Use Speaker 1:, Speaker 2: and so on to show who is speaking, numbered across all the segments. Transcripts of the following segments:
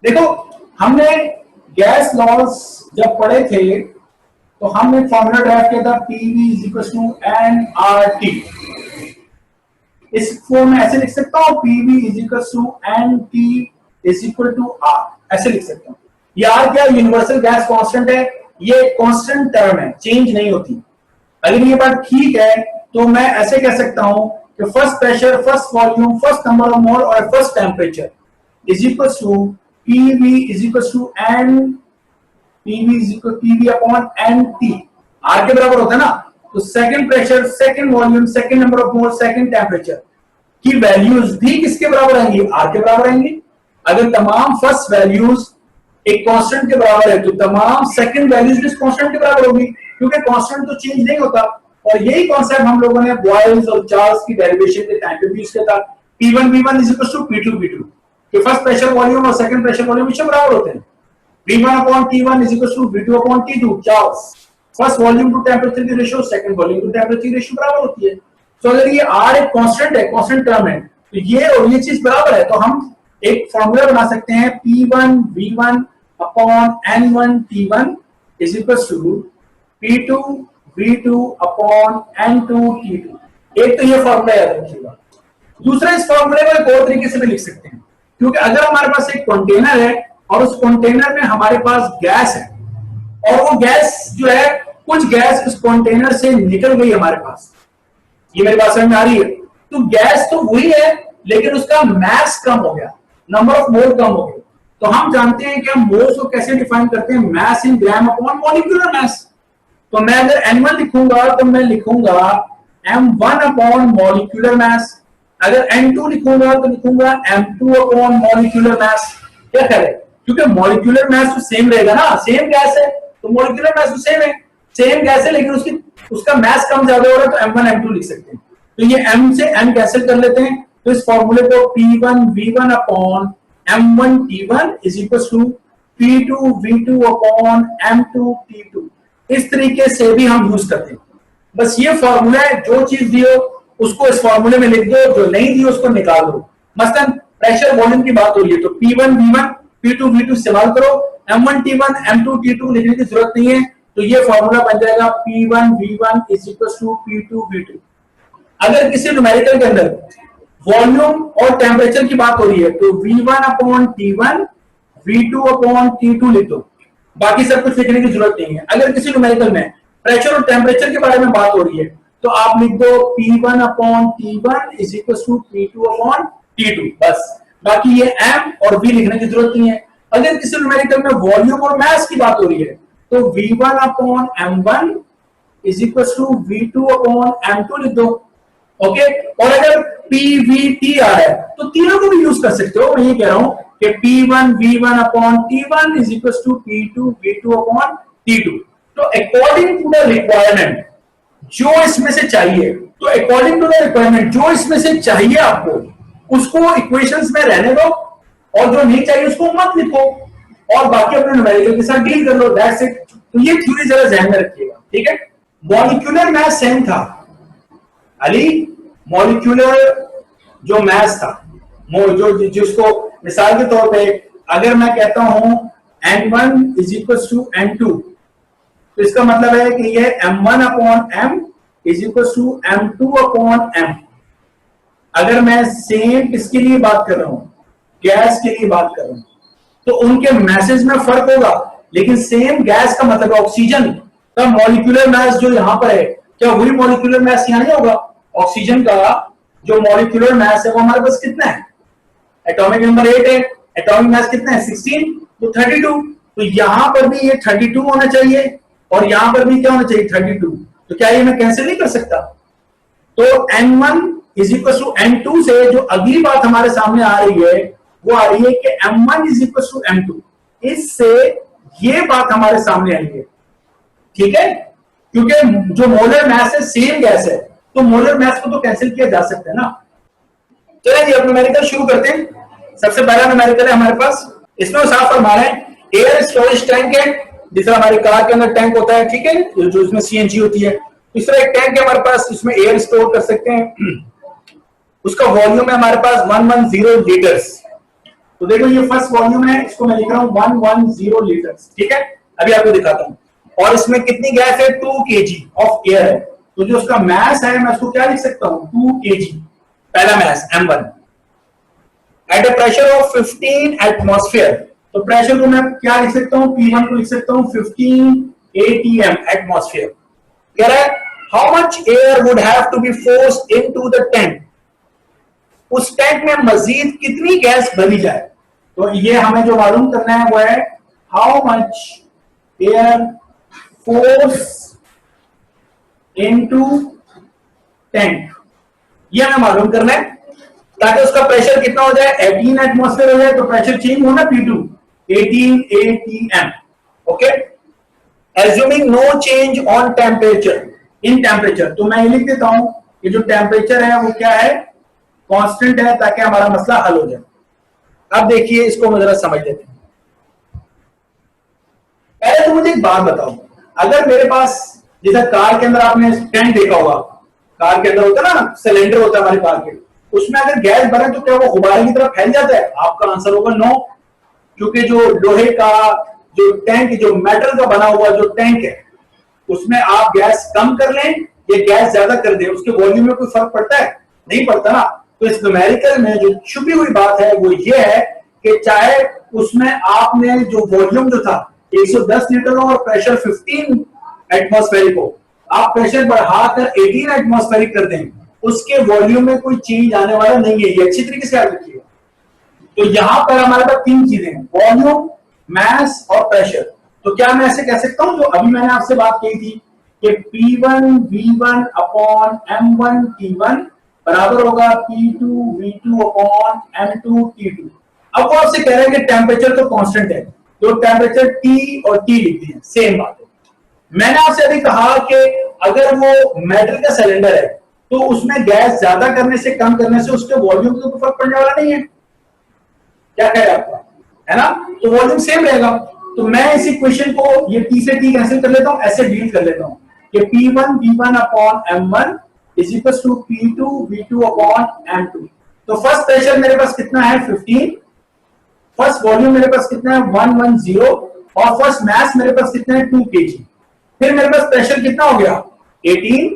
Speaker 1: देखो, हमने gas laws जब पढ़े थे तो हमने फॉर्मूला ड्राइव किया था PV is equal to n R T. इस फॉर्म में ऐसे लिख सकता हूं, PV is equal to n T is equal to R, ऐसे लिख सकता हूं। ये आर क्या, यूनिवर्सल गैस कांस्टेंट है, ये कांस्टेंट टर्म है, चेंज नहीं होती। अगर ये बात ठीक है तो मैं ऐसे कह सकता हूं कि first pressure, first volume, first number of mole और first temperature is equal to PV is equal to N, PV is equal PV upon N T, R के बराबर होता है ना। तो second pressure, second volume, second number of mole, second temperature की values भी किसके बराबर आएंगी, आर के बराबर आएंगी। अगर तमाम फर्स्ट वैल्यूज एक कांस्टेंट के बराबर है तो तमाम सेकंड वैल्यूज भी कांस्टेंट के बराबर होगी, क्योंकि कांस्टेंट तो चेंज नहीं होता। और यही कॉन्सेप्ट हम लोगों ने बॉयल्स और चार्ल्स की डेरिवेशन के टाइम पे भी यूज किया था। P1 V1 is equal to P2 V2, कि फर्स्ट प्रेशर वॉल्यूम और सेकंड प्रेशर वॉल्यूम हमेशा बराबर होते हैं। V1 upon T1 is equal to V2 upon T2, Charles. First volume to temperature की ratio, second volume to temperature की ratio बराबर होती है। तो अगर ये R एक कांस्टेंट है, कांस्टेंट टर्म है, तो ये और ये चीज बराबर है, तो हम एक फॉर्मूला बना सकते हैं P1 V1 upon N1 T1 is equal to P2 V2 upon N2 T2। एक तो ये फॉर्मूला याद रखिएगा। दूसरा, इस फॉर्मूले को एक और तरीके से भी लिख सकते हैं, क्योंकि अगर हमारे पास एक कंटेनर है और उस कंटेनर में हमारे पास गैस है और वो गैस जो है, कुछ गैस उस कंटेनर से निकल गई हमारे पास, ये मेरी बात समझ में आ रही है। तो गैस तो वही है लेकिन उसका मास कम हो गया, नंबर ऑफ मोल कम हो गया। तो हम जानते हैं कि हम मोल्स को कैसे डिफाइन करते हैं, मास इन ग्राम अपॉन मॉलिक्यूलर मास। तो मैं अगर N1 लिखूंगा तो मैं लिखूंगा M1 अपॉन मॉलिक्यूलर मास, अगर N2 लिखूंगा तो लिखूंगा M2 अपॉन मॉलिक्यूलर मास। क्या करें, क्योंकि मॉलिक्यूलर मास तो सेम रहेगा ना, सेम गैस है तो मॉलिक्यूलर मास तो सेम है, सेम गैस है लेकिन उसका मास कम ज्यादा हो रहा है, तो M1 M2 लिख सकते हैं। तो ये M से M कैंसिल कर लेते हैं, तो इस फॉर्मूले को P1 V1 upon M1 T1 is equal to P2 V2 upon M2 T2, इस तरीके से भी हम यूज करते हैं। बस ये फॉर्मूला है, जो चीज दियो उसको इस फॉर्मूले में लिख दो, जो नहीं दियो उसको निकाल दो। मसलन प्रेशर वॉल्यूम की बात हो रही है तो P1 V1 P2 V2 इस्तेमाल करो, M1 T1 M2 T2 लिखने की जरूरत नहीं है। तो ये फॉर्मूला बन जाएगा P1 V1 is equal to P2 V2। अगर किसी न्यूमेरिकल के अंदर वॉल्यूम और टेम्परेचर की बात हो रही है तो V1 upon T1 V2 upon T2 लिख दो, बाकी सब कुछ लिखने की जरूरत नहीं है। अगर किसी न्यूमेरिकल में प्रेशर और टेम्परेचर के बारे में बात हो रही है तो आप लिख दो P1 upon T1 is equal to P2 upon T2, बस। बाकी ये M और V लिखने की जरूरत नहीं है। अगर किसी न्यूमेरिकल में वॉल्यूम और मास की बात हो रही है तो V1 upon M1 is equal to V2 upon M2 लिख दो, ओके। और अगर PVT आ रहा है तो तीनों को भी यूज कर सकते हो। मैं ये कह रहा हूं कि P1 V1 upon T1 is equal to P2 V2 upon T2। तो अकॉर्डिंग टू द रिक्वायरमेंट जो इसमें से चाहिए, तो अकॉर्डिंग टू द रिक्वायरमेंट जो इसमें से चाहिए आपको, उसको इक्वेशंस में रहने दो, और जो नहीं चाहिए उसको मत लिखो, और बाकी अपने न्यूमेरिकल के साथ डील कर लो, दैट्स इट। तो ये थ्योरी जरा ध्यान में रखिएगा, ठीक है। मॉलिक्यूलर मास सेम था अली, मॉलिक्यूलर जो मास था, जो जिसको मिसाल के तौर पे अगर मैं कहता हूं N1 is equal to N2, तो इसका मतलब है कि ये M1 upon M is equal to M2 upon M। अगर मैं सेम किसके लिए बात कर रहा हूं, गैस के लिए बात कर रहा हूं, तो उनके मैसेज में फर्क होगा, लेकिन सेम गैस का मतलब ऑक्सीजन का मॉलिक्यूलर मास जो यहां पर है, क्या वही मॉलिक्यूलर मास यहां नहीं होगा? ऑक्सीजन का जो मॉलिक्यूलर मास है वो हमारे पास कितना है? एटॉमिक नंबर 8 है, एटॉमिक मास कितना है? 16, तो 32। तो यहां पर भी ये 32 होना चाहिए और यहां पर भी क्या होना चाहिए? 32। तो क्या ये मैं कैंसिल नहीं कर सकता? तो N1 is equal to N2 से जो अगली बात हमारे सामने आ रही है वो आ रही है कि M1 is equal to M2, इससे ये बात हमारे सामने आई है, ठीक है। क्योंकि जो मोलर मास है सेम गैस है, तो मोलर मास को तो कैंसिल किया जा सकता है ना। चलिए अब न्यूमेरिकल शुरू करते हैं। सबसे पहला न्यूमेरिकल है हमारे पास, इसमें साफ फरमा रहे हैं एयर स्टोरेज टैंक है, जिसमें हमारी कार के अंदर टैंक होता है, ठीक है, जो इसमें CNG होती है। इस तरह एक टैंक है हमारे पास, इसमें एयर स्टोर कर सकते हैं। उसका वॉल्यूम है हमारे पास 110 लीटर्स। तो देखो ये फर्स्ट वॉल्यूम है, इसको मैं लिख रहा हूं 110 लीटर, ठीक है। अभी आपको दिखाता हूं, और इसमें कितनी गैस है, 2 kg ऑफ एयर है। तो जो उसका मास है मैं उसको क्या लिख सकता हूं, 2 kg पहला मास m1 at a pressure of 15 atmosphere. तो प्रेशर को मैं क्या लिख सकता हूं, P1 को लिख सकता हूं 15 atm एटमॉस्फेयर। कह रहा है how much air would have to be forced into the tank, उस टैंक में मजीद कितनी गैस भरी जाए। तो ये हमें जो मालूम करना है वो है how much air force into tank, ये हमें मालूम करना है, ताकि उसका प्रेशर कितना हो जाए, 18 एटमॉस्फेयर हो जाए, तो प्रेशर चेंज होना P2 18 atm, okay. Assuming no change on temperature, in temperature, तो मैं ये लिख देता हूं कि जो टेम्परेचर है वो क्या है, कांस्टेंट है, ताकि हमारा मसला हल हो जाए। अब देखिए इसको हम जरा समझ लेते हैं। पहले तो मुझे एक बात बताओ, अगर मेरे पास जैसा कार के अंदर आपने टैंक देखा होगा, कार के अंदर होता है ना, सिलेंडर होता है हमारी कार के, उसमें अगर गैस भरे तो क्या वो गुब्बारे की तरह फैल जाता है? आपका आंसर होगा नो, क्योंकि जो लोहे का जो टैंक, जो मेटल का बना हुआ जो टैंक है, उसमें आप गैस कम कर लें या गैस ज्यादा कर दें, उसके वॉल्यूम में कोई फर्क पड़ता है? नहीं पड़ता ना। तो इस न्यूमेरिकल में जो छुपी हुई बात है वो ये है कि चाहे उसमें आपने जो वॉल्यूम जो था 110 लीटर और प्रेशर 15 एटमॉस्फेरिक हो, आप प्रेशर बढ़ाकर 18 एटमॉस्फेरिक कर दें, उसके वॉल्यूम में कोई चेंज आने वाला नहीं है। ये अच्छी तरीके से याद रखिएगा। तो यहां पर हमारे पास तीन चीजें हैं, वॉल्यूम, मास और प्रेशर। तो क्या मैं ऐसे कह सकता हूं जो अभी मैंने आपसे बात की थी कि P1 V1 upon M1 T1 बराबर होगा P2 V2 upon M2 T2। अब वो आपसे कह रहे हैं कि टेम्परेचर तो कांस्टेंट है, तो टेम्परेचर T और T लिख दिए, सेम बात है। मैंने आपसे अभी कहा कि अगर वो मेटल का सिलेंडर है तो उसमें गैस ज्यादा करने से कम करने से उसके वॉल्यूम को तो फर्क पड़ने वाला नहीं है, क्या कह रहे आपका, है ना? तो वॉल्यूम सेम रहेगा। तो मैं इस इक्वेशन को ये T से T कैंसिल कर लेता हूं, ऐसे डील कर लेता हूं कि P1 V1 upon M1 is equal to P2 V2 upon M2। तो फर्स्ट प्रेशर मेरे पास कितना है 15, फर्स्ट वॉल्यूम मेरे पास कितना है 110 और फर्स्ट मास मेरे पास कितना है 2 kg। फिर मेरे पास प्रेशर कितना हो गया 18,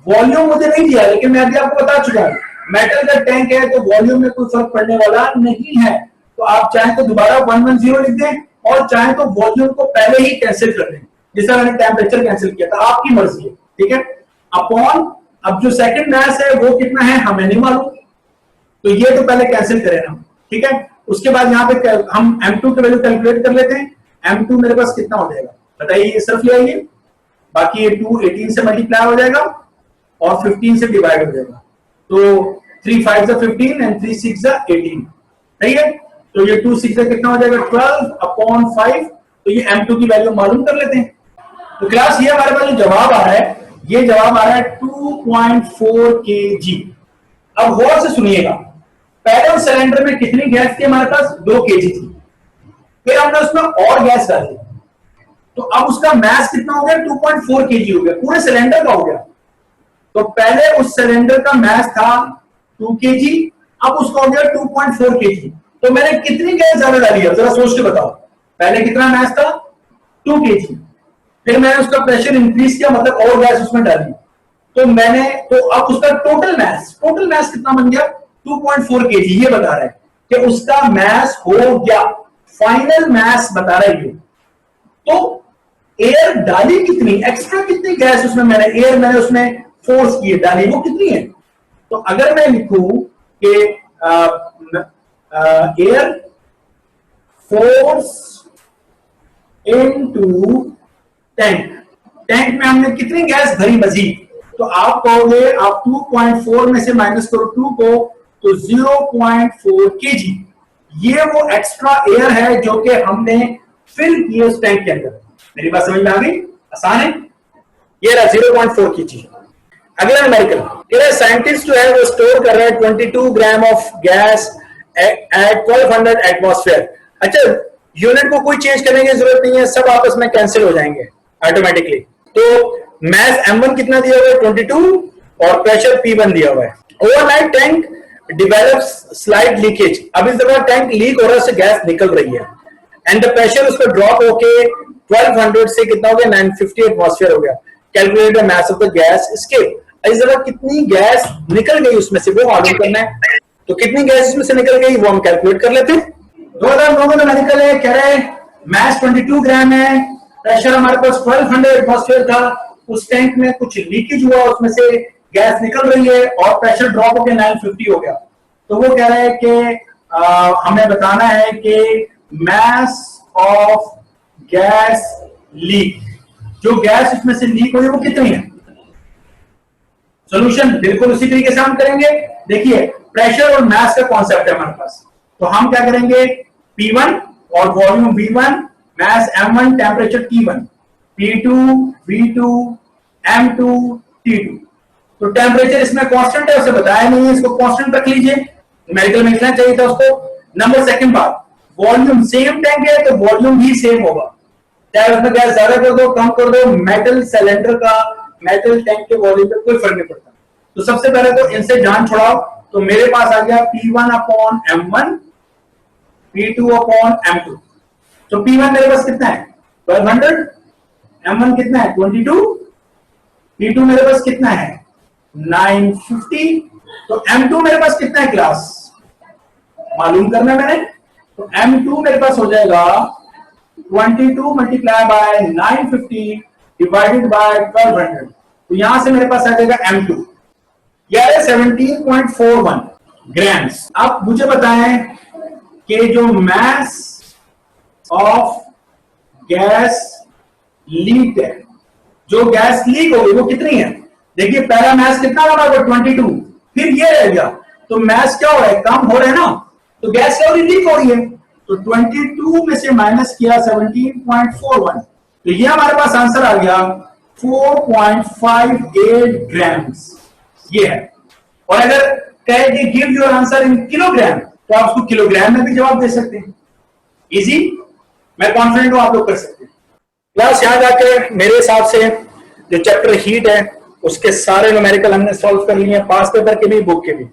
Speaker 1: वॉल्यूम मुझे नहीं दिया लेकिन मैं अभी आपको बता चुका हूं मेटल का टैंक है तो वॉल्यूम में कोई फर्क पड़ने वाला नहीं है। तो आप चाहे तो दोबारा 110 लिख दें और चाहे तो वॉल्यूम को पहले ही कैंसिल कर दें, जैसा मैंने टेम्परेचर कैंसिल किया था, आपकी मर्जी है, ठीक है। अपॉन अब जो सेकंड मास है वो कितना है हमें नहीं मालूम, तो ये तो पहले कैंसिल करें ना, ठीक है। उसके बाद यहाँ पे हम M2 की वैल्यू कैलकुलेट कर लेते हैं। M2 मेरे पास कितना हो जाएगा बताइए, ये सिर्फ ले आइए, बाकी ये 2 18 से मल्टीप्लाई हो जाएगा और 15 से डिवाइड हो जाएगा, तो 3 5 15 एंड 3 6 18, सही है। तो ये 2 6 कितना हो जाएगा 12 अपॉन 5, तो ये M2 की वैल्यू मालूम कर लेते हैं। तो क्लास ये हमारे पास जो जवाब आ रहा है, ये जवाब आ रहा है 2.4 kg। अब गौर से सुनिएगा, पहले उस सिलेंडर में कितनी गैस थी हमारे पास 2 kg थी, फिर हमने उसमें और गैस डाली, तो अब उसका मास कितना हो गया 2.4 kg हो गया, पूरे सिलेंडर का हो गया। तो पहले उस सिलेंडर का मास था 2 kg, अब उसका हो गया 2.4 kg। तो मैंने कितनी गैस ज्यादा डाली है जरा सोच के बताओ, पहले कितना मास था 2 kg, फिर मैंने उसका प्रेशर इंक्रीज किया मतलब और गैस उसमें डाली, तो अब उसका टोटल मास कितना बन गया 2.4 kg। ये बता रहा है कि उसका मास हो गया, फाइनल मास बता रहा है ये। तो एयर डाली कितनी, एक्स्ट्रा कितनी गैस उसमें मैंने उसमें फोर्स की डाली, वो कितनी है। तो अगर मैं लिखूं कि एयर फोर्स इनटू टैंक में हमने कितनी गैस भरी मजीद, तो आप कहोगे आप 2.4 में से माइनस करो 2 को तो 0.4 kg, ये वो एक्स्ट्रा एयर है जो कि हमने फिल किए उस टैंक के अंदर। मेरी बात समझ में आ गई, आसान है। ये रहा 0.4 kg। अगला न्यूमेरिकल, साइंटिस्ट जो है वो स्टोर कर रहे हैं 22 gram of gas at 1200 atmosphere. अच्छा, यूनिट को कोई चेंज करने की जरूरत नहीं है, सब आपस में कैंसिल हो जाएंगे ऑटोमेटिकली। तो मास M1 कितना दिया हुआ है 22 और प्रेशर P1 दिया हुआ है। Overnight tank develops slight leakage। अब इस दफा टैंक लीक हो रहा है, उससे गैस निकल रही है एंड द प्रेशर उसका ड्रॉप होके 1200 से कितना हो गया 950 एटमॉस्फेयर हो गया। Calculate the mass of the gas escape. इस दफा कितनी गैस निकल गई उसमें से वो मालूम करना है। तो कितनी गैस इसमें से निकल गई वो हम कैलकुलेट कर लेते हैं। 2009 में मेडिकल है, कह रहे मास 22 ग्राम है, प्रेशर हमारे पास 1200 एटमॉस्फेयर था, उस टैंक में कुछ लीकेज हुआ, उसमें से गैस निकल रही है और प्रेशर ड्रॉप होकर 950 हो गया। तो वो कह रहे हैं कि हमें बताना है कि मास ऑफ गैस लीक, जो गैस इसमें से लीक हुई वो कितनी है। सॉल्यूशन बिल्कुल उसी तरीके से हम करेंगे। देखिए प्रेशर और मास का कॉन्सेप्ट है हमारे पास, तो हम क्या करेंगे P1 और वॉल्यूम V1, मास M1, temperature T1, P2 V2 M2 T2। तो टेम्परेचर इसमें कांस्टेंट है, उसे बताया नहीं है, इसको कांस्टेंट रख लीजिए, न्यूमेरिकल में लिखना चाहिए था उसको। नंबर सेकंड बात, वॉल्यूम सेम टैंक है तो वॉल्यूम भी सेम होगा, चाहे उसमें गैस ज्यादा कर दो कम कर दो, मेटल सिलेंडर का मेटल टैंक के वॉल्यूम पे कोई फर्क नहीं पड़ता। तो सबसे पहले तो इनसे जान छुड़ाओ, तो मेरे पास आ गया P1 upon M1, P2 upon M2। तो P1 मेरे पास कितना है 1200, M1 कितना है 22, P2 मेरे पास कितना है 950, तो M2 मेरे पास कितना है क्लास मालूम करना है मैंने। तो M2 मेरे पास हो जाएगा 22 मल्टीप्लाई बाय 950 डिवाइडेड बाय 1200। तो यहां से मेरे पास आ जाएगा M2, यह है 17.41 ग्राम्स। अब मुझे बताएं कि जो मास ऑफ गैस लीक है, जो गैस लीक हो गई वो कितनी है। देखिए पहला मास कितना हो रहा है 22, फिर ये रह गया, तो मास क्या हो रहा है कम हो रहा है ना, तो गैस क्या हो रही लीक हो रही है। तो 22 में से माइनस किया 17.41, तो ये हमारे पास आंसर आ गया 4.58 ग्राम्स, ये है। और अगर कहे कि give your answer in kilogram, तो आप उसको किलोग्राम में भी जवाब दे सकते हैं। इजी, मैं कॉन्फिडेंट हूं आप लोग कर सकते हैं। क्लास याद आकर मेरे हिसाब से जो चैप्टर हीट है उसके सारे न्यूमेरिकल हमने सॉल्व कर लिए हैं, पास पेपर के भी बुक के भी।